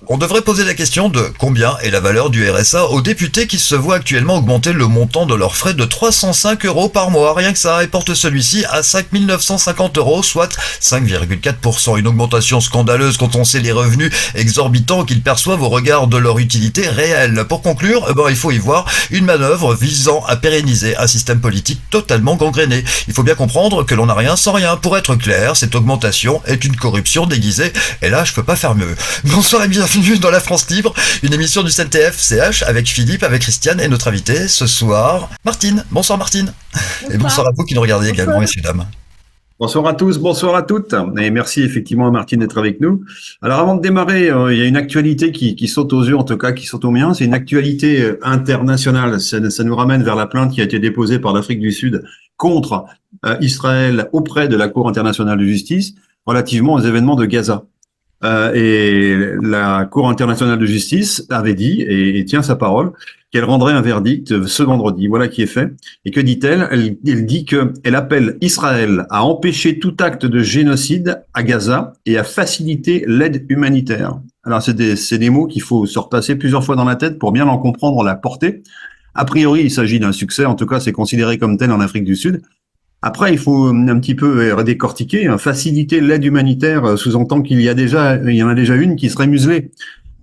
On devrait poser la question de combien est la valeur du RSA aux députés qui se voient actuellement augmenter le montant de leurs frais de 305 euros par mois, rien que ça, et porte celui-ci à 5 950 euros, soit 5,4%. Une augmentation scandaleuse quand on sait les revenus exorbitants qu'ils perçoivent au regard de leur utilité réelle. Pour conclure, il faut y voir une manœuvre visant à pérenniser un système politique totalement gangréné. Il faut bien comprendre que l'on n'a rien sans rien. Pour être clair, cette augmentation est une corruption déguisée, et là je peux pas faire mieux. Bonsoir et bienvenue dans La France Libre, une émission du CNTF-CH avec Philippe, avec Christiane et notre invité ce soir, Martine. Bonsoir Martine. Bonsoir. Et bonsoir à vous qui nous regardez également, messieurs, dames. Bonsoir à tous, bonsoir à toutes, et merci effectivement à Martine d'être avec nous. Alors avant de démarrer, il y a une actualité qui saute aux yeux, en tout cas qui saute aux miens, c'est une actualité internationale. Ça nous ramène vers la plainte qui a été déposée par l'Afrique du Sud contre Israël auprès de la Cour internationale de justice relativement aux événements de Gaza. Et la Cour internationale de justice avait dit, et tient sa parole, qu'elle rendrait un verdict ce vendredi. Voilà qui est fait. Et que dit-elle? Elle dit qu'elle appelle Israël à empêcher tout acte de génocide à Gaza et à faciliter l'aide humanitaire. Alors c'est des mots qu'il faut se repasser plusieurs fois dans la tête pour bien en comprendre la portée. A priori, il s'agit d'un succès, en tout cas c'est considéré comme tel en Afrique du Sud. Après, il faut un petit peu décortiquer. Faciliter l'aide humanitaire sous-entend qu'il y en a déjà une qui serait muselée.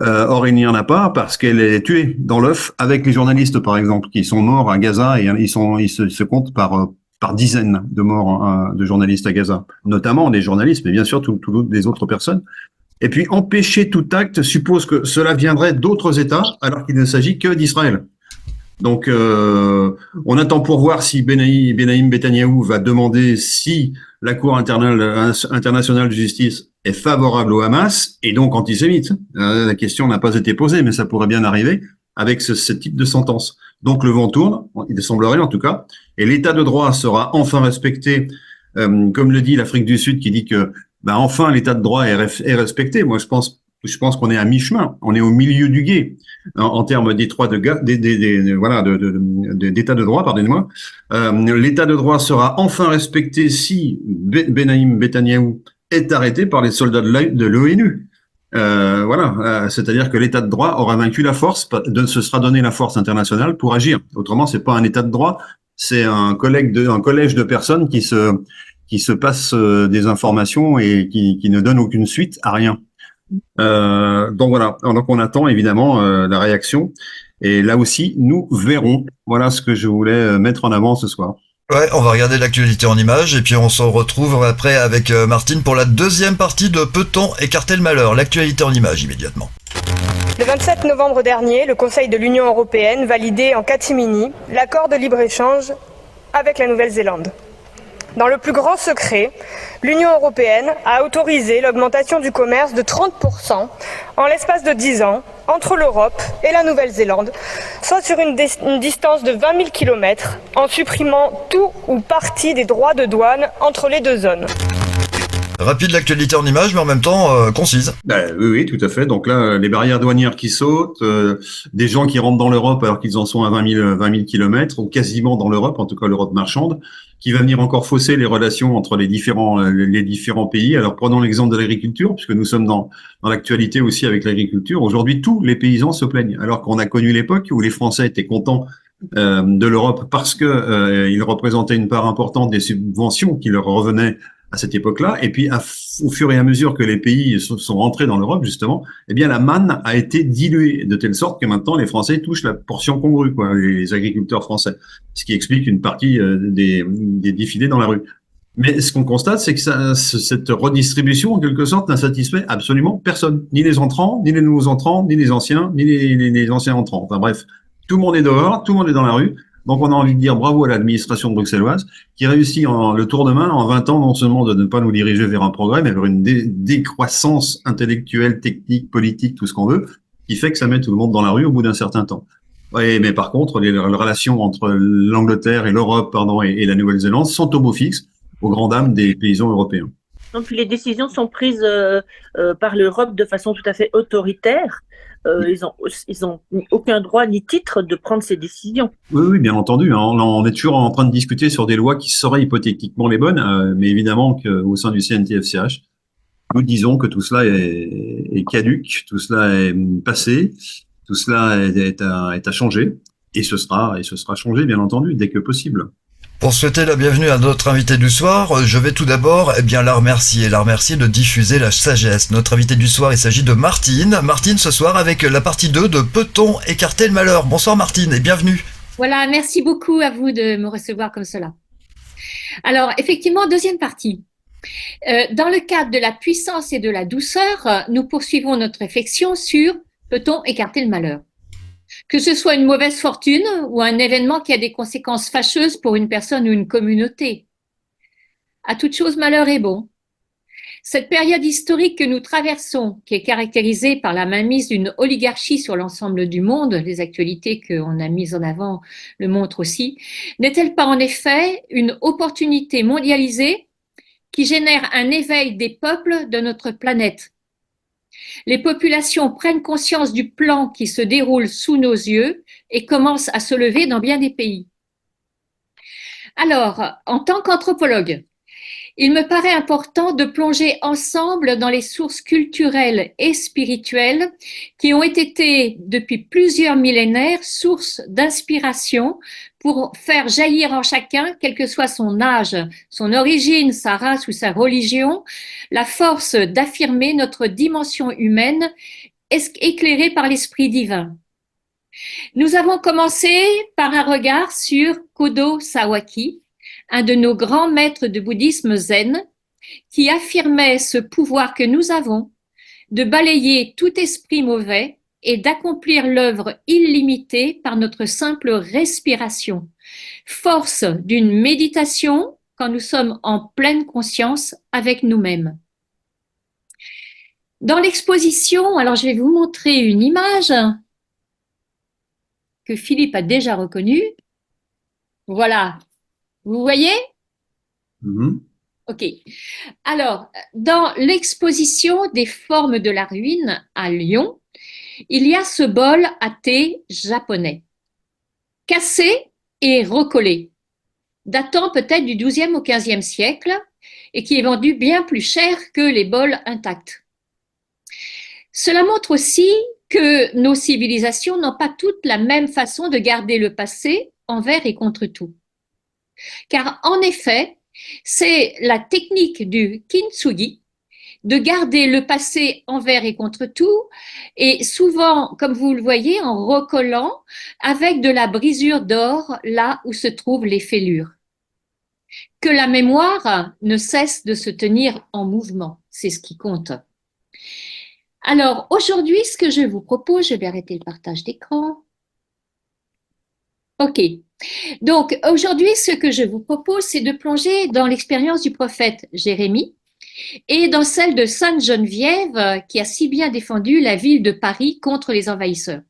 Or, il n'y en a pas parce qu'elle est tuée dans l'œuf avec les journalistes, par exemple, qui sont morts à Gaza et ils se comptent par dizaines de morts de journalistes à Gaza, notamment des journalistes, mais bien sûr toutes les autres personnes. Et puis, empêcher tout acte suppose que cela viendrait d'autres États alors qu'il ne s'agit que d'Israël. Donc, on attend pour voir si Benyamin Netanyahou va demander si la Cour internationale de justice est favorable au Hamas et donc antisémite. La question n'a pas été posée, mais ça pourrait bien arriver avec ce type de sentence. Donc, le vent tourne, il semblerait en tout cas, et l'état de droit sera enfin respecté, comme le dit l'Afrique du Sud qui dit que enfin l'état de droit est respecté. Moi, je pense qu'on est à mi-chemin, on est au milieu du gué en termes d'état de droit, pardonnez-moi. L'état de droit sera enfin respecté si Benyamin Netanyahou est arrêté par les soldats de l'ONU. C'est-à-dire que l'état de droit aura vaincu la force, se sera donné la force internationale pour agir. Autrement, c'est pas un état de droit, c'est un collège de personnes qui se passent des informations et qui ne donnent aucune suite à rien. Donc voilà, donc on attend évidemment la réaction et là aussi nous verrons. Voilà ce que je voulais mettre en avant ce soir. Ouais, on va regarder l'actualité en images et puis on se retrouve après avec Martine pour la deuxième partie de Peut-on écarter le malheur? L'actualité en images immédiatement. Le 27 novembre dernier, le Conseil de l'Union européenne validait en catimini l'accord de libre-échange avec la Nouvelle-Zélande. Dans le plus grand secret, l'Union européenne a autorisé l'augmentation du commerce de 30% en l'espace de 10 ans entre l'Europe et la Nouvelle-Zélande, soit sur une distance de 20 000 km, en supprimant tout ou partie des droits de douane entre les deux zones. Rapide l'actualité en images, mais en même temps concise. Oui, tout à fait. Donc là, les barrières douanières qui sautent, des gens qui rentrent dans l'Europe alors qu'ils en sont à 20 000 kilomètres, ou quasiment dans l'Europe, en tout cas l'Europe marchande, qui va venir encore fausser les relations entre les différents pays. Alors prenons l'exemple de l'agriculture, puisque nous sommes dans l'actualité aussi avec l'agriculture. Aujourd'hui, tous les paysans se plaignent, alors qu'on a connu l'époque où les Français étaient contents de l'Europe parce que ils représentaient une part importante des subventions qui leur revenaient à cette époque-là. Et puis, au fur et à mesure que les pays sont rentrés dans l'Europe, justement, eh bien, la manne a été diluée de telle sorte que maintenant, les Français touchent la portion congrue, quoi, les agriculteurs français. Ce qui explique une partie des défilés dans la rue. Mais ce qu'on constate, c'est que cette redistribution, en quelque sorte, n'a satisfait absolument personne. Ni les entrants, ni les nouveaux entrants, ni les anciens, ni les anciens entrants. Enfin bref, tout le monde est dehors, tout le monde est dans la rue. Donc, on a envie de dire bravo à l'administration bruxelloise qui réussit le tour de main en 20 ans, non seulement de ne pas nous diriger vers un progrès, mais vers une décroissance intellectuelle, technique, politique, tout ce qu'on veut, qui fait que ça met tout le monde dans la rue au bout d'un certain temps. Ouais, mais par contre, les relations entre l'Angleterre et l'Europe, et la Nouvelle-Zélande sont au beau fixe, aux grandes dames des paysans européens. Donc, les décisions sont prises par l'Europe de façon tout à fait autoritaire. Ils ont aucun droit ni titre de prendre ces décisions. Oui, bien entendu. Hein. On est toujours en train de discuter sur des lois qui seraient hypothétiquement les bonnes, mais évidemment qu'au sein du CNTF-CH, nous disons que tout cela est caduque, tout cela est passé, tout cela est à changer, et ce sera changé, bien entendu, dès que possible. Pour souhaiter la bienvenue à notre invité du soir, je vais tout d'abord la remercier de diffuser la sagesse. Notre invité du soir, il s'agit de Martine. Martine, ce soir, avec la partie 2 de Peut-on écarter le malheur? Bonsoir Martine et bienvenue. Voilà, merci beaucoup à vous de me recevoir comme cela. Alors, effectivement, deuxième partie. Dans le cadre de la puissance et de la douceur, nous poursuivons notre réflexion sur peut-on écarter le malheur? Que ce soit une mauvaise fortune ou un événement qui a des conséquences fâcheuses pour une personne ou une communauté. À toute chose, malheur est bon. Cette période historique que nous traversons, qui est caractérisée par la mainmise d'une oligarchie sur l'ensemble du monde, les actualités qu'on a mises en avant le montrent aussi, n'est-elle pas en effet une opportunité mondialisée qui génère un éveil des peuples de notre planète? Les populations prennent conscience du plan qui se déroule sous nos yeux et commencent à se lever dans bien des pays. Alors, en tant qu'anthropologue, il me paraît important de plonger ensemble dans les sources culturelles et spirituelles qui ont été depuis plusieurs millénaires sources d'inspiration pour faire jaillir en chacun, quel que soit son âge, son origine, sa race ou sa religion, la force d'affirmer notre dimension humaine éclairée par l'esprit divin. Nous avons commencé par un regard sur Kodo Sawaki, un de nos grands maîtres de bouddhisme zen, qui affirmait ce pouvoir que nous avons de balayer tout esprit mauvais et d'accomplir l'œuvre illimitée par notre simple respiration, force d'une méditation quand nous sommes en pleine conscience avec nous-mêmes. Dans l'exposition, alors je vais vous montrer une image que Philippe a déjà reconnue. Voilà. Vous voyez? Ok. Alors, dans l'exposition des formes de la ruine à Lyon, il y a ce bol à thé japonais, cassé et recollé, datant peut-être du XIIe au XVe siècle et qui est vendu bien plus cher que les bols intacts. Cela montre aussi que nos civilisations n'ont pas toutes la même façon de garder le passé envers et contre tout. Car en effet, c'est la technique du kintsugi de garder le passé envers et contre tout, et souvent, comme vous le voyez, en recollant avec de la brisure d'or là où se trouvent les fêlures. Que la mémoire ne cesse de se tenir en mouvement, c'est ce qui compte. Alors aujourd'hui, ce que je vous propose, je vais arrêter le partage d'écran. Ok. Donc aujourd'hui, ce que je vous propose, c'est de plonger dans l'expérience du prophète Jérémie et dans celle de Sainte Geneviève qui a si bien défendu la ville de Paris contre les envahisseurs.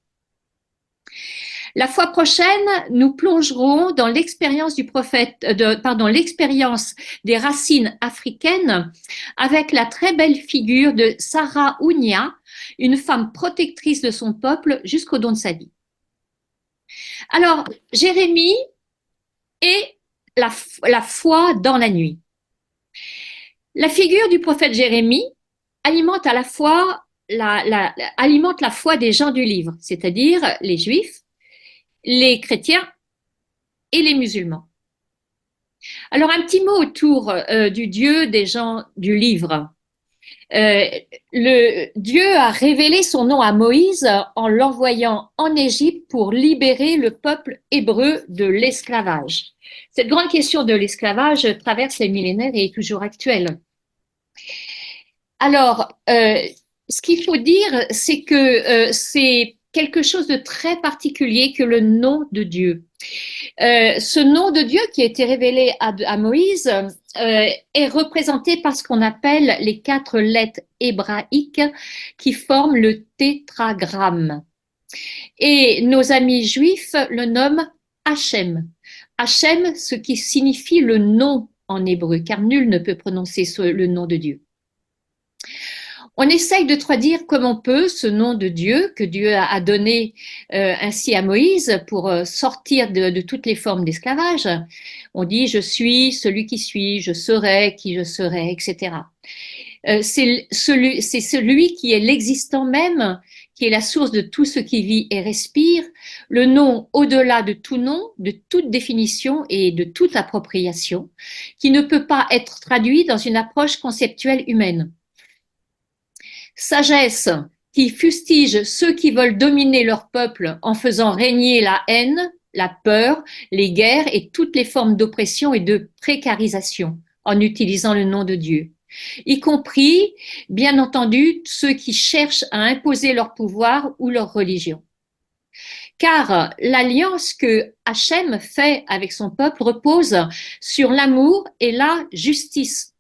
La fois prochaine, nous plongerons dans l'expérience du prophète, l'expérience des racines africaines avec la très belle figure de Sarah Ounia, une femme protectrice de son peuple jusqu'au don de sa vie. Alors, Jérémie et la foi dans la nuit. La figure du prophète Jérémie alimente à la fois alimente la foi des gens du livre, c'est-à-dire les juifs, les chrétiens et les musulmans. Alors, un petit mot autour du Dieu des gens du livre. Le Dieu a révélé son nom à Moïse en l'envoyant en Égypte pour libérer le peuple hébreu de l'esclavage. Cette grande question de l'esclavage traverse les millénaires et est toujours actuelle. Alors, ce qu'il faut dire, c'est que c'est quelque chose de très particulier que le nom de Dieu. Ce nom de Dieu qui a été révélé à Moïse est représenté par ce qu'on appelle les 4 lettres hébraïques qui forment le tétragramme. Et nos amis juifs le nomment Hachem. Hachem, ce qui signifie le nom en hébreu, car nul ne peut prononcer le nom de Dieu. On essaye de traduire comme on peut ce nom de Dieu que Dieu a donné ainsi à Moïse pour sortir de toutes les formes d'esclavage. On dit « je suis celui qui suis, je serai qui je serai », etc. c'est celui qui est l'existant même, qui est la source de tout ce qui vit et respire, le nom au-delà de tout nom, de toute définition et de toute appropriation, qui ne peut pas être traduit dans une approche conceptuelle humaine. Sagesse qui fustige ceux qui veulent dominer leur peuple en faisant régner la haine, la peur, les guerres et toutes les formes d'oppression et de précarisation en utilisant le nom de Dieu, y compris, bien entendu, ceux qui cherchent à imposer leur pouvoir ou leur religion. Car l'alliance que Hachem fait avec son peuple repose sur l'amour et la justice.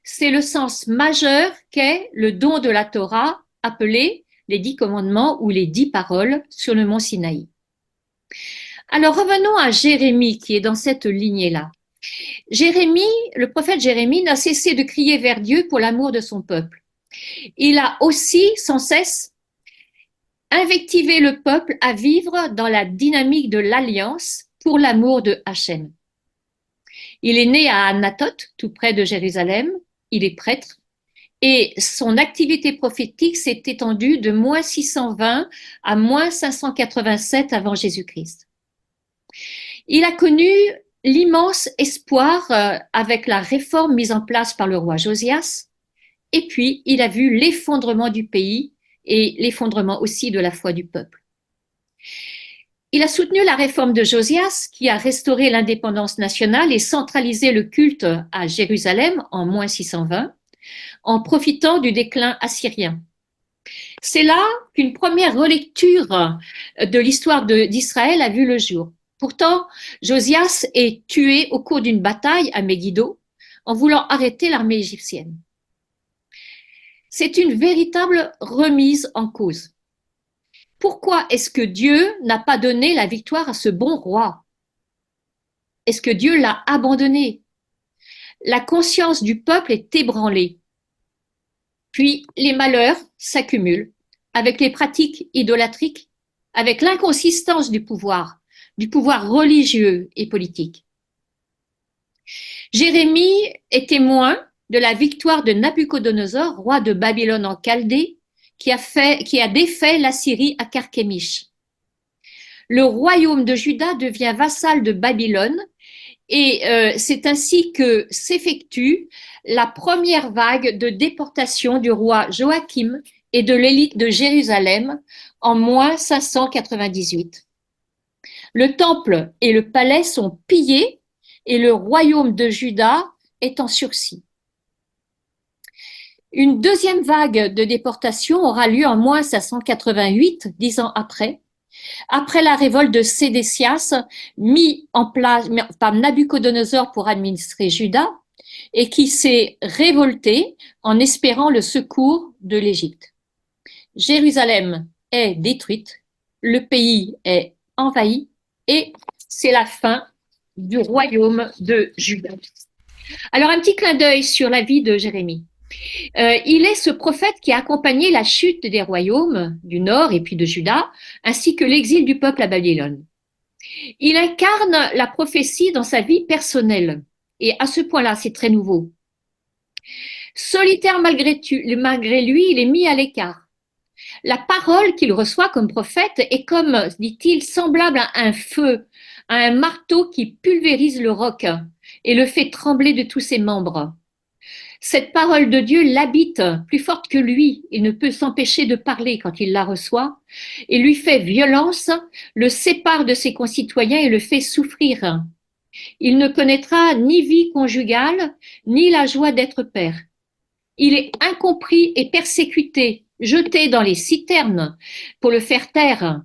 C'est le sens majeur qu'est le don de la Torah, appelé les 10 commandements ou les 10 paroles sur le mont Sinaï. Alors revenons à Jérémie qui est dans cette lignée-là. Jérémie, le prophète Jérémie n'a cessé de crier vers Dieu pour l'amour de son peuple. Il a aussi sans cesse invectivé le peuple à vivre dans la dynamique de l'alliance pour l'amour de Hachem. Il est né à Anatot, tout près de Jérusalem, il est prêtre, et son activité prophétique s'est étendue de moins 620 à moins 587 avant Jésus-Christ. Il a connu l'immense espoir avec la réforme mise en place par le roi Josias, et puis il a vu l'effondrement du pays et l'effondrement aussi de la foi du peuple. Il a soutenu la réforme de Josias qui a restauré l'indépendance nationale et centralisé le culte à Jérusalem en moins 620, en profitant du déclin assyrien. C'est là qu'une première relecture de l'histoire d'Israël a vu le jour. Pourtant, Josias est tué au cours d'une bataille à Megiddo en voulant arrêter l'armée égyptienne. C'est une véritable remise en cause. Pourquoi est-ce que Dieu n'a pas donné la victoire à ce bon roi? Est-ce que Dieu l'a abandonné? La conscience du peuple est ébranlée. Puis les malheurs s'accumulent avec les pratiques idolâtriques, avec l'inconsistance du pouvoir religieux et politique. Jérémie est témoin de la victoire de Nabuchodonosor, roi de Babylone en Chaldée, qui a défait l'Assyrie à Carchemish. Le royaume de Juda devient vassal de Babylone et c'est ainsi que s'effectue la première vague de déportation du roi Joachim et de l'élite de Jérusalem en moins 598. Le temple et le palais sont pillés et le royaume de Juda est en sursis. Une deuxième vague de déportation aura lieu en moins 588, 10 ans après la révolte de Sédécias, mis en place par Nabuchodonosor pour administrer Juda, et qui s'est révolté en espérant le secours de l'Égypte. Jérusalem est détruite, le pays est envahi, et c'est la fin du royaume de Juda. Alors, un petit clin d'œil sur la vie de Jérémie. Il est ce prophète qui a accompagné la chute des royaumes du nord et puis de Juda, ainsi que l'exil du peuple à Babylone. Il incarne la prophétie dans sa vie personnelle, et à ce point-là, c'est très nouveau. Solitaire malgré lui, il est mis à l'écart. La parole qu'il reçoit comme prophète est comme, dit-il, semblable à un feu, à un marteau qui pulvérise le roc et le fait trembler de tous ses membres. Cette parole de Dieu l'habite, plus forte que lui. Il ne peut s'empêcher de parler quand il la reçoit et lui fait violence, le sépare de ses concitoyens et le fait souffrir. Il ne connaîtra ni vie conjugale, ni la joie d'être père. Il est incompris et persécuté, jeté dans les citernes pour le faire taire.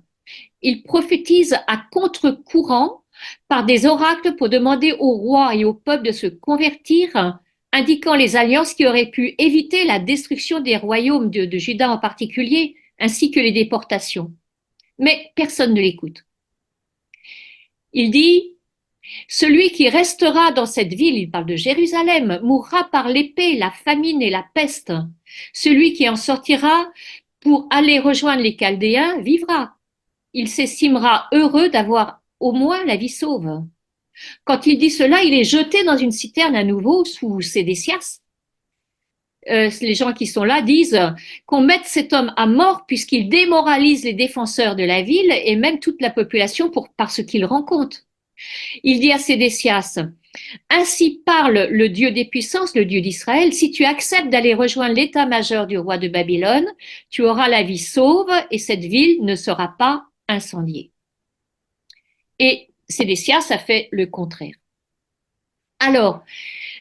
Il prophétise à contre-courant par des oracles pour demander au roi et au peuple de se convertir, indiquant les alliances qui auraient pu éviter la destruction des royaumes de Juda en particulier, ainsi que les déportations. Mais personne ne l'écoute. Il dit « Celui qui restera dans cette ville, il parle de Jérusalem, mourra par l'épée, la famine et la peste. Celui qui en sortira pour aller rejoindre les Chaldéens vivra. Il s'estimera heureux d'avoir au moins la vie sauve. » Quand il dit cela, il est jeté dans une citerne à nouveau sous Sédécias. les gens qui sont là disent qu'on mette cet homme à mort puisqu'il démoralise les défenseurs de la ville et même toute la population par ce qu'il rencontre. Il dit à Sédécias, ainsi parle le Dieu des puissances, le Dieu d'Israël, si tu acceptes d'aller rejoindre l'état-major du roi de Babylone, tu auras la vie sauve et cette ville ne sera pas incendiée. Et Sédécias a fait le contraire. Alors,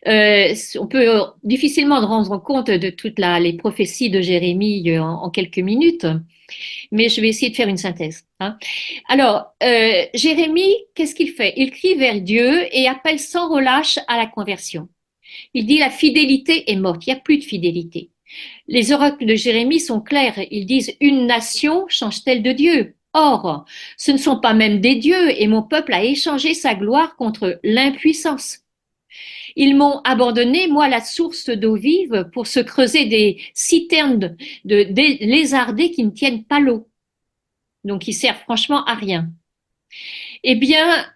on peut difficilement rendre compte de toutes les prophéties de Jérémie en quelques minutes, mais je vais essayer de faire une synthèse. Alors, Jérémie, qu'est-ce qu'il fait? Il crie vers Dieu et appelle sans relâche à la conversion. Il dit la fidélité est morte, il n'y a plus de fidélité. Les oracles de Jérémie sont clairs, ils disent une nation change-t-elle de Dieu? Or, ce ne sont pas même des dieux et mon peuple a échangé sa gloire contre l'impuissance. Ils m'ont abandonné, moi, la source d'eau vive, pour se creuser des citernes de lézardés qui ne tiennent pas l'eau. Donc, ils servent franchement à rien. Eh bien,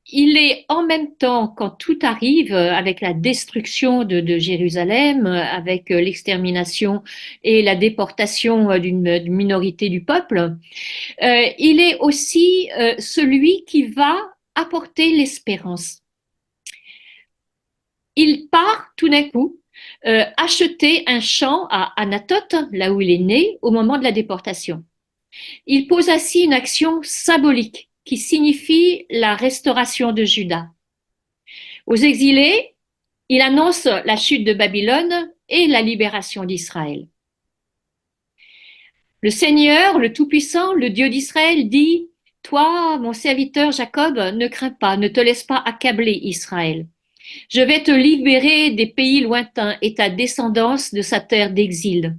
il est en même temps, quand tout arrive, avec la destruction de Jérusalem, avec l'extermination et la déportation d'une minorité du peuple, il est aussi celui qui va apporter l'espérance. Il part tout d'un coup acheter un champ à Anathoth, là où il est né, au moment de la déportation. Il pose ainsi une action symbolique qui signifie la restauration de Juda. Aux exilés, il annonce la chute de Babylone et la libération d'Israël. Le Seigneur, le Tout-Puissant, le Dieu d'Israël dit « Toi, mon serviteur Jacob, ne crains pas, ne te laisse pas accabler, Israël. Je vais te libérer des pays lointains et ta descendance de sa terre d'exil. »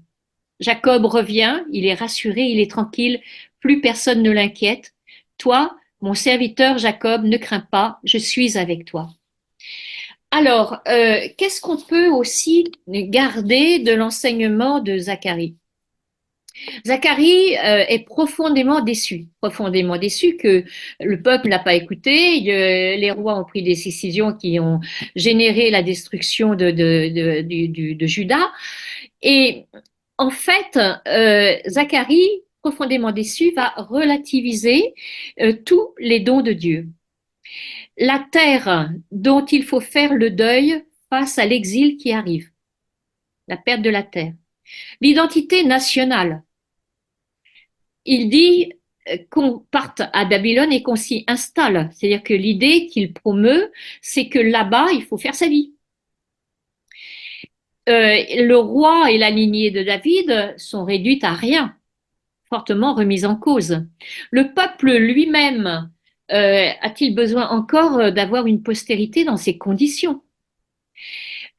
Jacob revient, il est rassuré, il est tranquille, plus personne ne l'inquiète. Toi, mon serviteur Jacob, ne crains pas, je suis avec toi. Alors, qu'est-ce qu'on peut aussi garder de l'enseignement de Zacharie? Zacharie est profondément déçu que le peuple n'a pas écouté, les rois ont pris des décisions qui ont généré la destruction de Juda. Et en fait, Zacharie, profondément déçu, va relativiser tous les dons de Dieu. La terre dont il faut faire le deuil face à l'exil qui arrive, la perte de la terre. L'identité nationale. Il dit qu'on parte à Babylone et qu'on s'y installe. C'est-à-dire que l'idée qu'il promeut, c'est que là-bas, il faut faire sa vie. Le roi et la lignée de David sont réduites à rien, fortement remises en cause. Le peuple lui-même a-t-il besoin encore d'avoir une postérité dans ces conditions?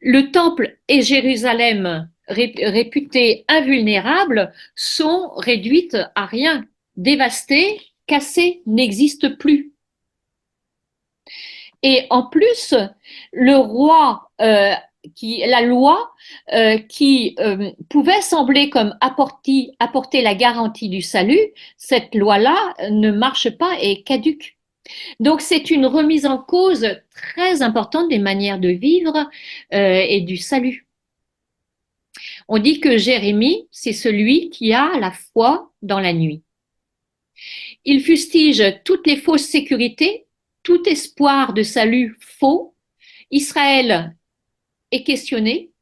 Le temple et Jérusalem, réputés invulnérables, sont réduites à rien, dévastées, cassées, n'existent plus. Et en plus, le roi, la loi qui pouvait sembler comme apporter la garantie du salut, cette loi-là ne marche pas et est caduque. Donc, c'est une remise en cause très importante des manières de vivre et du salut. On dit que Jérémie, c'est celui qui a la foi dans la nuit. Il fustige toutes les fausses sécurités, tout espoir de salut faux. Israël est questionné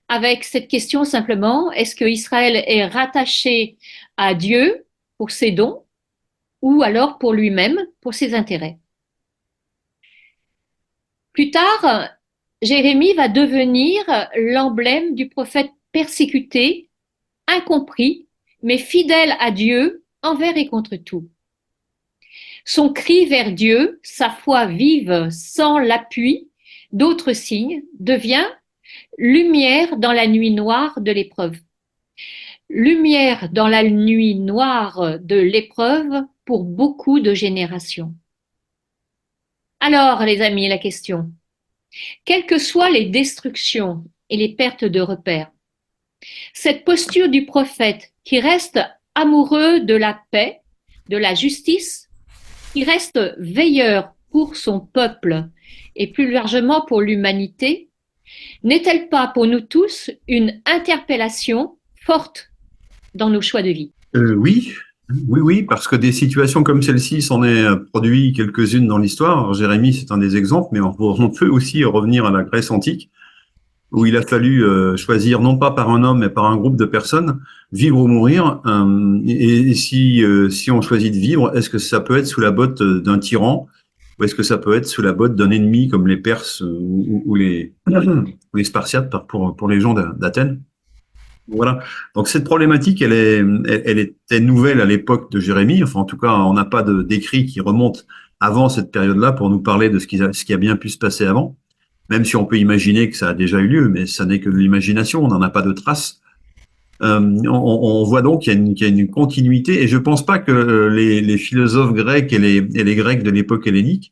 avec cette question simplement, est-ce que Israël est rattaché à Dieu pour ses dons ou alors pour lui-même, pour ses intérêts? Plus tard, Jérémie va devenir l'emblème du prophète persécuté, incompris, mais fidèle à Dieu envers et contre tout. Son cri vers Dieu, sa foi vive sans l'appui d'autres signes, devient lumière dans la nuit noire de l'épreuve. Lumière dans la nuit noire de l'épreuve pour beaucoup de générations. Alors, les amis, la question. Quelles que soient les destructions et les pertes de repères, cette posture du prophète qui reste amoureux de la paix, de la justice, qui reste veilleur pour son peuple et plus largement pour l'humanité, n'est-elle pas pour nous tous une interpellation forte dans nos choix de vie? Oui, oui, parce que des situations comme celle-ci s'en est produit quelques-unes dans l'histoire. Alors, Jérémie, c'est un des exemples, mais on peut aussi revenir à la Grèce antique, où il a fallu choisir non pas par un homme, mais par un groupe de personnes, vivre ou mourir. Et si on choisit de vivre, est-ce que ça peut être sous la botte d'un tyran, ou est-ce que ça peut être sous la botte d'un ennemi comme les Perses ou les Spartiates pour les gens d'Athènes? Voilà. Donc cette problématique, elle était nouvelle à l'époque de Jérémie. Enfin, en tout cas, on n'a pas d'écrit qui remonte avant cette période-là pour nous parler de ce qui a bien pu se passer avant. Même si on peut imaginer que ça a déjà eu lieu, mais ça n'est que de l'imagination. On n'en a pas de traces. On voit donc qu'il y a une continuité. Et je pense pas que les philosophes grecs et les Grecs de l'époque hellénique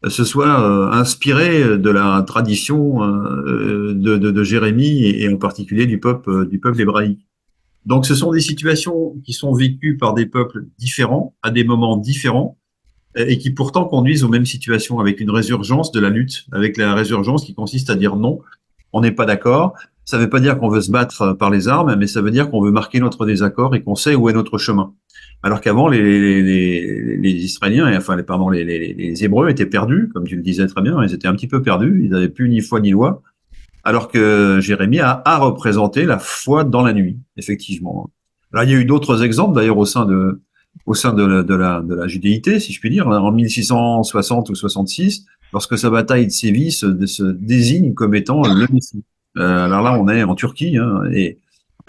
se soient inspirés de la tradition de Jérémie et en particulier du peuple hébraïque. Donc, ce sont des situations qui sont vécues par des peuples différents, à des moments différents, et qui pourtant conduisent aux mêmes situations, avec une résurgence de la lutte, avec la résurgence qui consiste à dire non, on n'est pas d'accord. Ça ne veut pas dire qu'on veut se battre par les armes, mais ça veut dire qu'on veut marquer notre désaccord et qu'on sait où est notre chemin. Alors qu'avant, les Israéliens, les Hébreux étaient perdus, comme tu le disais très bien, ils étaient un petit peu perdus, ils n'avaient plus ni foi ni loi, alors que Jérémie a représenté la foi dans la nuit, effectivement. Là, il y a eu d'autres exemples, d'ailleurs, au sein de la judéité, si je puis dire, en 1660 ou 66, lorsque sa bataille de Séville se désigne comme étant le Messie. Alors là, on est en Turquie, hein, et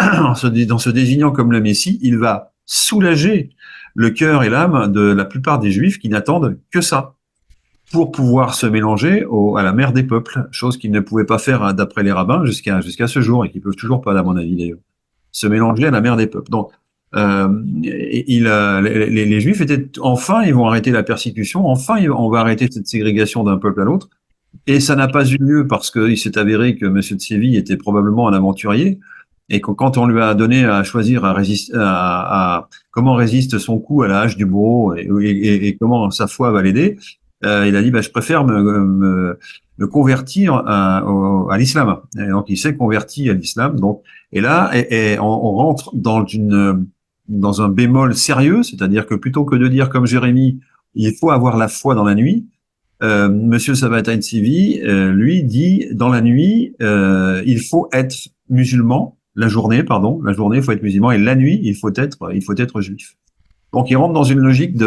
en se désignant comme le Messie, il va soulager le cœur et l'âme de la plupart des Juifs qui n'attendent que ça pour pouvoir se mélanger à la mère des peuples, chose qu'ils ne pouvaient pas faire d'après les rabbins jusqu'à ce jour et qu'ils peuvent toujours pas, à mon avis d'ailleurs, se mélanger à la mère des peuples. Donc, les Juifs étaient enfin, ils vont arrêter la persécution, enfin, on va arrêter cette ségrégation d'un peuple à l'autre. Et ça n'a pas eu lieu parce qu'il s'est avéré que Monsieur de Séville était probablement un aventurier et que quand on lui a donné à choisir comment résiste son cou à la hache du bourreau et comment sa foi va l'aider, il a dit je préfère me convertir à l'islam. Et donc il s'est converti à l'islam. Donc et là on rentre dans un bémol sérieux, c'est-à-dire que plutôt que de dire comme Jérémie, il faut avoir la foi dans la nuit. Monsieur Sabbatai Tzvi, lui dit dans la nuit, il faut être musulman. La journée, il faut être musulman, et la nuit, il faut être juif. Donc, il rentre dans une logique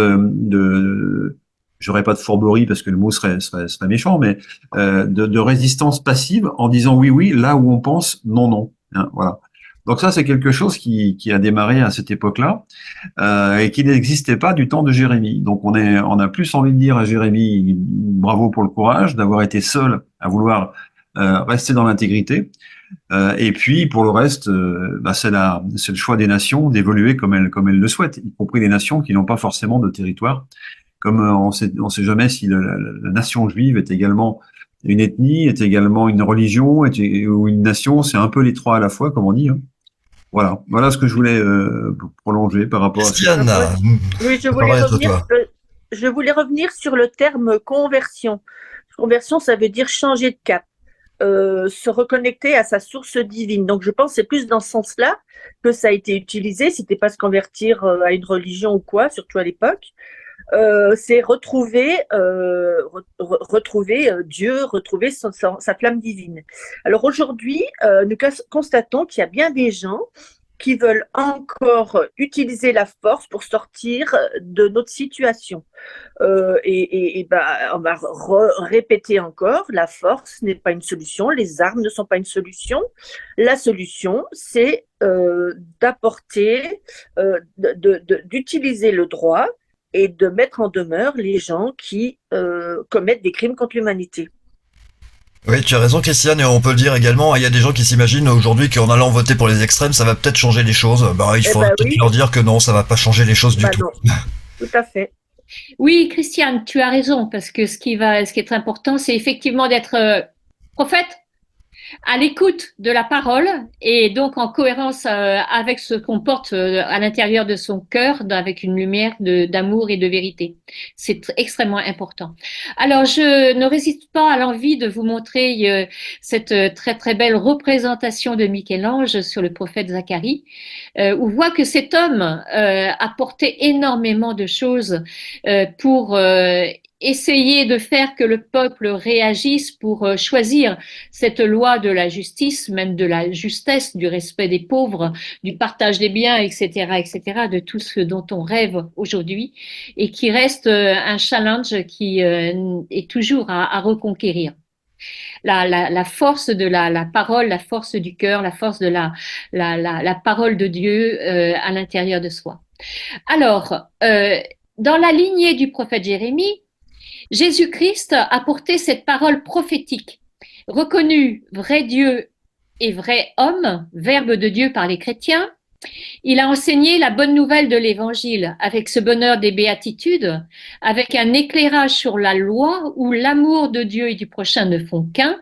j'aurais pas de fourberie parce que le mot serait méchant, mais de résistance passive en disant oui, là où on pense non. Hein, voilà. Donc ça, c'est quelque chose qui a démarré à cette époque-là et qui n'existait pas du temps de Jérémie. Donc on a plus envie de dire à Jérémie bravo pour le courage d'avoir été seul à vouloir rester dans l'intégrité. Et puis pour le reste, c'est le choix des nations d'évoluer comme elles le souhaitent, y compris les nations qui n'ont pas forcément de territoire. Comme on sait jamais si la nation juive est également une ethnie, est également une religion, ou une nation. C'est un peu les trois à la fois, comme on dit. Hein. Voilà ce que je voulais prolonger par rapport Christiane, à ça. Oui, je voulais revenir sur le terme conversion. Conversion, ça veut dire changer de cap. Se reconnecter à sa source divine. Donc, je pense que c'est plus dans ce sens-là que ça a été utilisé. C'était pas se convertir à une religion ou quoi, surtout à l'époque. C'est retrouver Dieu, retrouver sa flamme divine. Alors aujourd'hui, nous constatons qu'il y a bien des gens qui veulent encore utiliser la force pour sortir de notre situation. On va répéter encore, la force n'est pas une solution, les armes ne sont pas une solution. La solution, c'est d'utiliser le droit et de mettre en demeure les gens qui commettent des crimes contre l'humanité. Oui, tu as raison, Christiane, et on peut le dire également, il y a des gens qui s'imaginent aujourd'hui qu'en allant voter pour les extrêmes, ça va peut-être changer les choses. Il faut peut-être leur dire que non, ça va pas changer les choses du tout. Non. Tout à fait. Oui, Christiane, tu as raison, parce que ce qui est important, c'est effectivement d'être prophète, à l'écoute de la parole et donc en cohérence avec ce qu'on porte à l'intérieur de son cœur, avec une lumière d'amour et de vérité. C'est extrêmement important. Alors, je ne résiste pas à l'envie de vous montrer cette très très belle représentation de Michel-Ange sur le prophète Zacharie, où on voit que cet homme a porté énormément de choses pour essayer de faire que le peuple réagisse, pour choisir cette loi de la justice, même de la justesse, du respect des pauvres, du partage des biens, etc., de tout ce dont on rêve aujourd'hui, et qui reste un challenge qui est toujours à reconquérir. La force de la parole, la force du cœur, la force de la parole de Dieu à l'intérieur de soi. Alors, dans la lignée du prophète Jérémie, Jésus-Christ a porté cette parole prophétique, reconnu vrai Dieu et vrai homme, verbe de Dieu par les chrétiens. Il a enseigné la bonne nouvelle de l'Évangile avec ce bonheur des béatitudes, avec un éclairage sur la loi où l'amour de Dieu et du prochain ne font qu'un,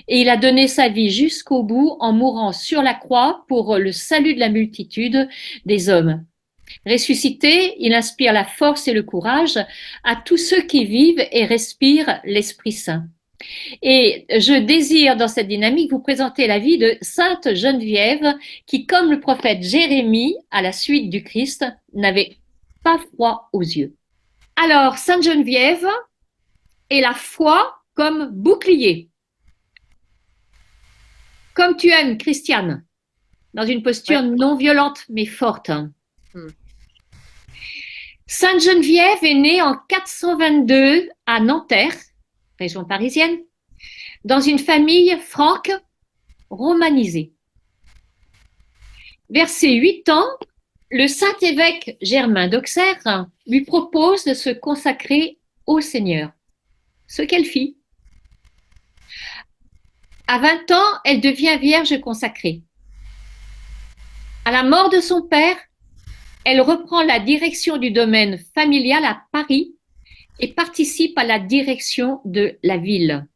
et il a donné sa vie jusqu'au bout en mourant sur la croix pour le salut de la multitude des hommes. Ressuscité, il inspire la force et le courage à tous ceux qui vivent et respirent l'Esprit Saint. Et je désire, dans cette dynamique, vous présenter la vie de Sainte Geneviève, qui, comme le prophète Jérémie, à la suite du Christ, n'avait pas froid aux yeux. Alors, Sainte Geneviève est la foi comme bouclier. Comme tu aimes, Christiane, dans une posture non violente mais forte. Sainte Geneviève est née en 422 à Nanterre, région parisienne, dans une famille franque romanisée. Vers ses 8 ans, le Saint-Évêque Germain d'Auxerre lui propose de se consacrer au Seigneur, ce qu'elle fit. À 20 ans, elle devient vierge consacrée. À la mort de son père, elle reprend la direction du domaine familial à Paris et participe à la direction de la ville.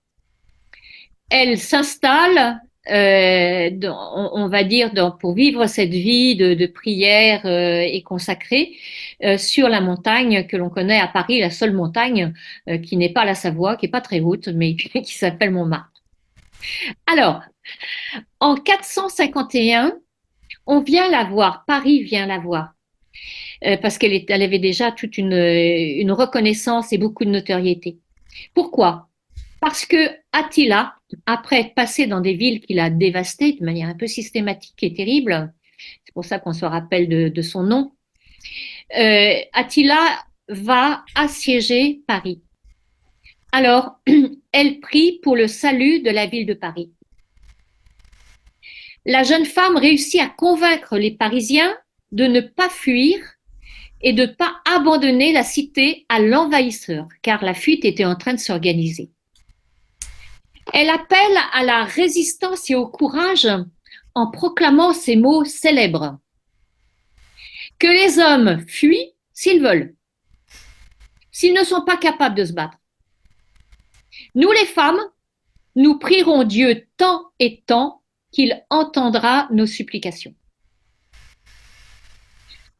Elle s'installe, on va dire, pour vivre cette vie de prière et consacrée sur la montagne que l'on connaît à Paris, la seule montagne qui n'est pas la Savoie, qui n'est pas très haute, mais qui s'appelle Montmartre. Alors, en 451, on vient la voir, Paris vient la voir. Parce qu'elle avait déjà toute une reconnaissance et beaucoup de notoriété. Pourquoi? Parce que Attila, après être passé dans des villes qu'il a dévastées de manière un peu systématique et terrible, c'est pour ça qu'on se rappelle de son nom, Attila va assiéger Paris. Alors, elle prie pour le salut de la ville de Paris. La jeune femme réussit à convaincre les Parisiens de ne pas fuir et de ne pas abandonner la cité à l'envahisseur, car la fuite était en train de s'organiser. Elle appelle à la résistance et au courage en proclamant ces mots célèbres. Que les hommes fuient s'ils veulent, s'ils ne sont pas capables de se battre. Nous les femmes, nous prierons Dieu tant et tant qu'il entendra nos supplications.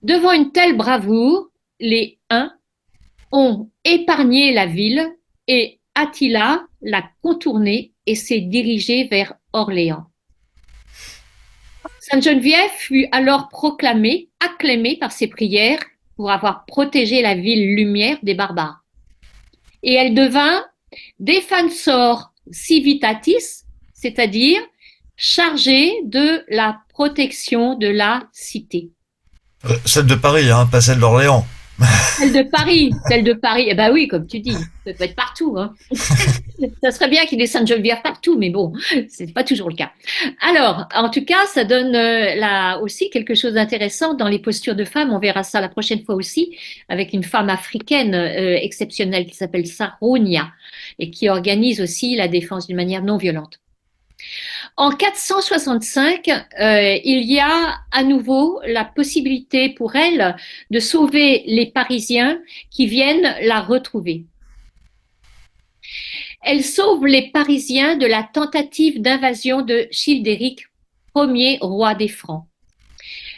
Devant une telle bravoure, les Huns ont épargné la ville et Attila l'a contournée et s'est dirigé vers Orléans. Sainte Geneviève fut alors proclamée, acclamée par ses prières pour avoir protégé la ville lumière des barbares. Et elle devint Defensor Civitatis, c'est-à-dire chargée de la protection de la cité. Celle de Paris, hein, pas celle d'Orléans. Celle de Paris. Eh ben oui, comme tu dis, ça peut être partout. Hein. Ça serait bien qu'il y ait des Sainte-Geneviève partout, mais bon, c'est pas toujours le cas. Alors, en tout cas, ça donne là aussi quelque chose d'intéressant dans les postures de femmes. On verra ça la prochaine fois aussi, avec une femme africaine exceptionnelle qui s'appelle Sarounia et qui organise aussi la défense d'une manière non violente. En 465, il y a à nouveau la possibilité pour elle de sauver les Parisiens qui viennent la retrouver. Elle sauve les Parisiens de la tentative d'invasion de Childéric, premier roi des Francs.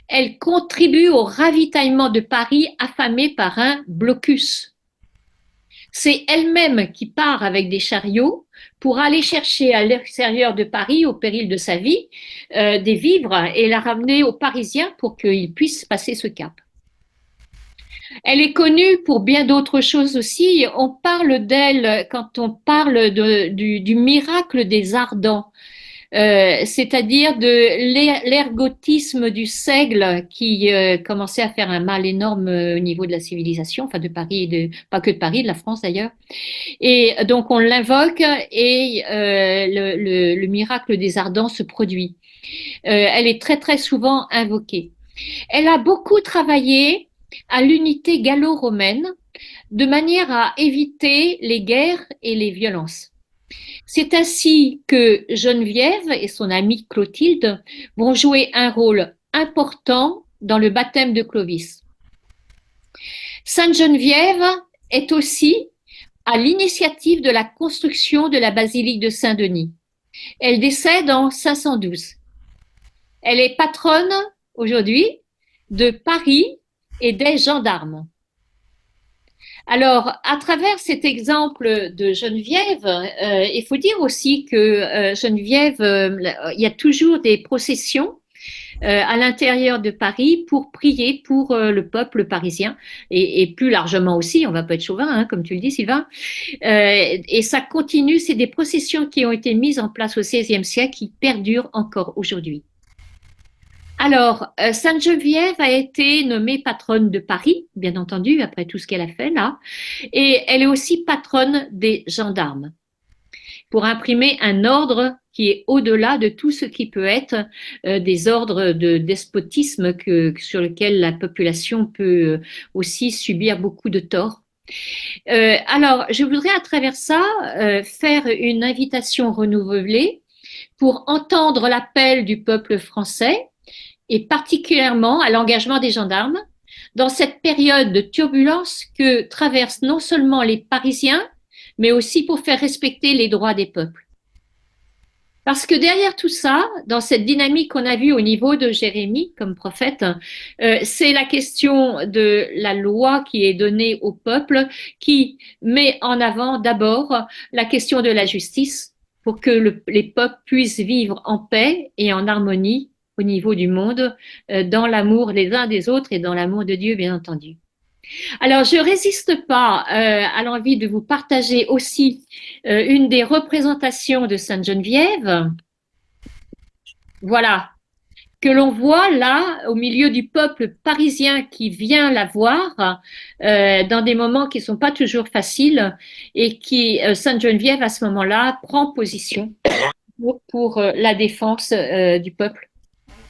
Elle contribue au ravitaillement de Paris affamé par un blocus. C'est elle-même qui part avec des chariots pour aller chercher à l'extérieur de Paris, au péril de sa vie, des vivres et la ramener aux Parisiens pour qu'ils puissent passer ce cap. Elle est connue pour bien d'autres choses aussi. On parle d'elle quand on parle du miracle des Ardents, c'est-à-dire de l'ergotisme du seigle qui commençait à faire un mal énorme au niveau de la civilisation, enfin de Paris, pas que de Paris, de la France d'ailleurs. Et donc on l'invoque et le miracle des Ardents se produit. Elle est très très souvent invoquée. Elle a beaucoup travaillé à l'unité gallo-romaine de manière à éviter les guerres et les violences. C'est ainsi que Geneviève et son amie Clotilde vont jouer un rôle important dans le baptême de Clovis. Sainte Geneviève est aussi à l'initiative de la construction de la basilique de Saint-Denis. Elle décède en 512. Elle est patronne aujourd'hui de Paris et des gendarmes. Alors, à travers cet exemple de Geneviève, il faut dire aussi que Geneviève, il y a toujours des processions à l'intérieur de Paris pour prier pour le peuple parisien et plus largement aussi, on va pas être chauvin, hein, comme tu le dis Sylvain, et ça continue, c'est des processions qui ont été mises en place au XVIe siècle qui perdurent encore aujourd'hui. Alors, Sainte Geneviève a été nommée patronne de Paris, bien entendu, après tout ce qu'elle a fait là, et elle est aussi patronne des gendarmes, pour imprimer un ordre qui est au-delà de tout ce qui peut être des ordres de despotisme sur lesquels la population peut aussi subir beaucoup de torts. Alors, je voudrais à travers ça faire une invitation renouvelée pour entendre l'appel du peuple français et particulièrement à l'engagement des gendarmes dans cette période de turbulence que traversent non seulement les Parisiens, mais aussi pour faire respecter les droits des peuples. Parce que derrière tout ça, dans cette dynamique qu'on a vue au niveau de Jérémie comme prophète, c'est la question de la loi qui est donnée au peuple qui met en avant d'abord la question de la justice pour que les peuples puissent vivre en paix et en harmonie au niveau du monde, dans l'amour les uns des autres et dans l'amour de Dieu, bien entendu. Alors, je résiste pas à l'envie de vous partager aussi une des représentations de Sainte Geneviève. Voilà, que l'on voit là, au milieu du peuple parisien qui vient la voir, dans des moments qui ne sont pas toujours faciles, et qui, Sainte Geneviève, à ce moment-là, prend position pour la défense du peuple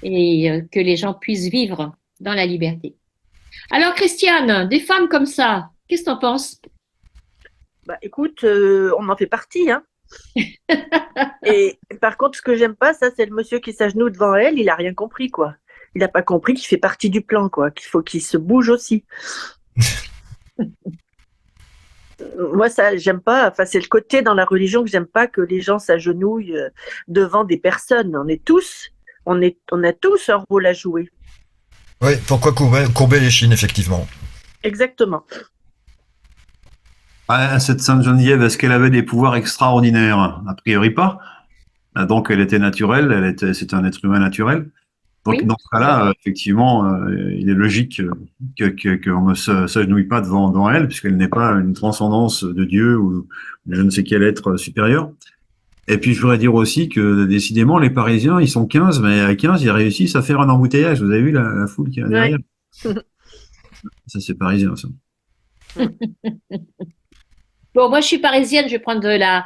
et que les gens puissent vivre dans la liberté. Alors, Christiane, des femmes comme ça, qu'est-ce que tu en penses? Bah, écoute, on en fait partie, hein. Et par contre, ce que j'aime pas, ça, c'est le monsieur qui s'agenouille devant elle, il a rien compris, quoi. Il n'a pas compris qu'il fait partie du plan, quoi, qu'il faut qu'il se bouge aussi. Moi, ça, j'aime pas. Enfin, c'est le côté dans la religion que j'aime pas, que les gens s'agenouillent devant des personnes. On a tous un rôle à jouer. Oui, pourquoi courber les chines, effectivement. Exactement. Cette Sainte Geneviève, est-ce qu'elle avait des pouvoirs extraordinaires? A priori pas. Donc elle était naturelle, c'est un être humain naturel. Donc Oui. dans ce cas-là, effectivement, il est logique qu'on ne s'agenouille pas devant elle, puisqu'elle n'est pas une transcendance de Dieu ou je ne sais quel être supérieur. Et puis je voudrais dire aussi que décidément, les Parisiens, ils sont 15, mais à 15, ils réussissent à faire un embouteillage. Vous avez vu la foule qui est derrière? Ouais. Ça, c'est parisien, ça. Bon, moi, je suis parisienne, je vais prendre la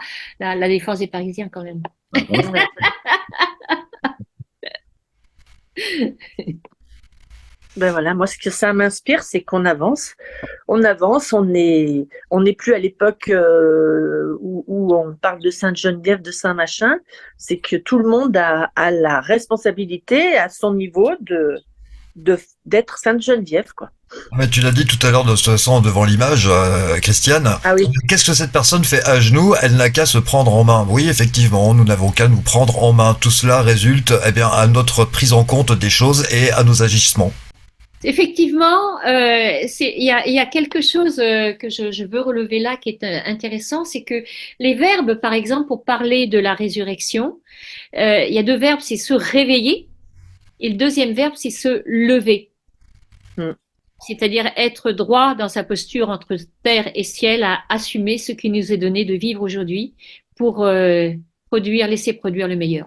défense des Parisiens quand même. Ben voilà, moi, ce que ça m'inspire, c'est qu'on avance. On avance, on n'est plus à l'époque où on parle de Sainte Geneviève, de Saint Machin. C'est que tout le monde a la responsabilité à son niveau d'être Sainte Geneviève, quoi. Mais tu l'as dit tout à l'heure de toute façon devant l'image, Christiane. Ah oui. Qu'est-ce que cette personne fait à genoux? Elle n'a qu'à se prendre en main. Oui, effectivement, nous n'avons qu'à nous prendre en main. Tout cela résulte, eh bien, à notre prise en compte des choses et à nos agissements. Effectivement, il y a quelque chose que je veux relever là qui est intéressant, c'est que les verbes, par exemple, pour parler de la résurrection, il y a deux verbes, c'est se réveiller, et le deuxième verbe, c'est se lever. Mm. C'est-à-dire être droit dans sa posture entre terre et ciel, à assumer ce qui nous est donné de vivre aujourd'hui pour laisser produire le meilleur.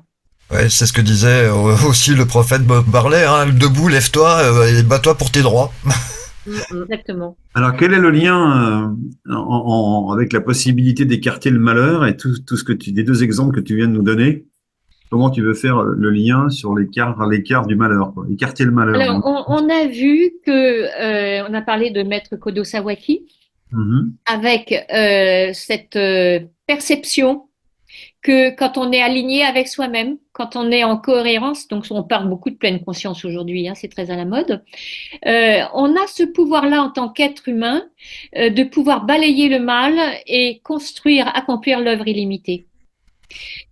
Ouais, c'est ce que disait aussi le prophète Bob Marley, hein, debout, lève-toi et bats-toi pour tes droits. Exactement. Alors, quel est le lien avec la possibilité d'écarter le malheur et tout ce que les deux exemples que tu viens de nous donner? Comment tu veux faire le lien sur l'écart du malheur, quoi. Écarter le malheur. Alors, on a vu que, on a parlé de Maître Kodo Sawaki, avec cette perception que quand on est aligné avec soi-même, quand on est en cohérence, donc on parle beaucoup de pleine conscience aujourd'hui, hein, c'est très à la mode, on a ce pouvoir-là en tant qu'être humain de pouvoir balayer le mal et construire, accomplir l'œuvre illimitée.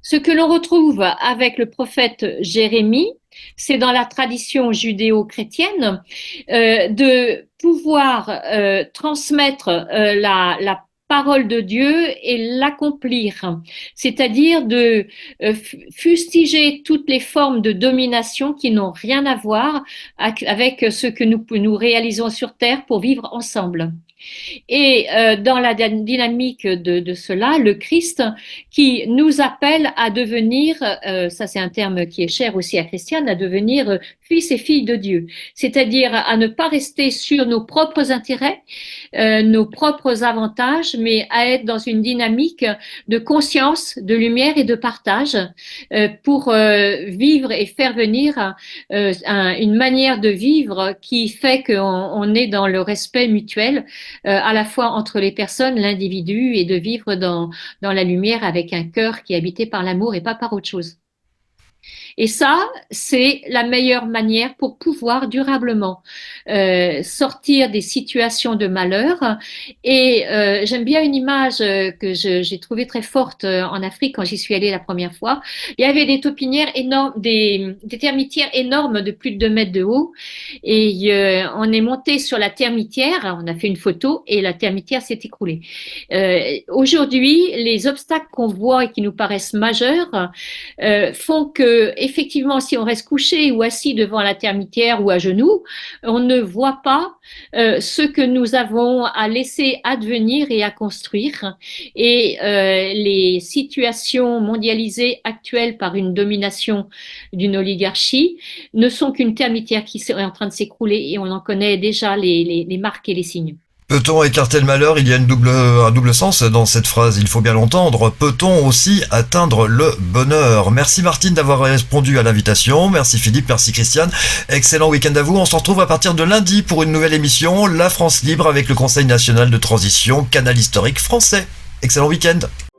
Ce que l'on retrouve avec le prophète Jérémie, c'est dans la tradition judéo-chrétienne de pouvoir transmettre la parole de Dieu et l'accomplir, c'est-à-dire de fustiger toutes les formes de domination qui n'ont rien à voir avec ce que nous réalisons sur Terre pour vivre ensemble. Et dans la dynamique de cela, le Christ qui nous appelle à devenir, ça c'est un terme qui est cher aussi à Christiane, à devenir fils et filles de Dieu, c'est-à-dire à ne pas rester sur nos propres intérêts, nos propres avantages, mais à être dans une dynamique de conscience, de lumière et de partage pour vivre et faire venir une manière de vivre qui fait qu'on est dans le respect mutuel à la fois entre les personnes, l'individu, et de vivre dans la lumière avec un cœur qui est habité par l'amour et pas par autre chose. Et ça, c'est la meilleure manière pour pouvoir durablement sortir des situations de malheur. Et j'aime bien une image que j'ai trouvée très forte en Afrique quand j'y suis allée la première fois. Il y avait des taupinières énormes, des termitières énormes de plus de 2 mètres de haut. Et on est monté sur la termitière, on a fait une photo et la termitière s'est écroulée. Aujourd'hui, les obstacles qu'on voit et qui nous paraissent majeurs font que effectivement, si on reste couché ou assis devant la termitière ou à genoux, on ne voit pas ce que nous avons à laisser advenir et à construire. Et les situations mondialisées actuelles par une domination d'une oligarchie ne sont qu'une termitière qui est en train de s'écrouler et on en connaît déjà les marques et les signes. Peut-on écarter le malheur? Il y a un double sens dans cette phrase, il faut bien l'entendre. Peut-on aussi atteindre le bonheur? Merci Martine d'avoir répondu à l'invitation. Merci Philippe, merci Christiane. Excellent week-end à vous. On se retrouve à partir de lundi pour une nouvelle émission, La France Libre avec le Conseil National de Transition, canal historique français. Excellent week-end.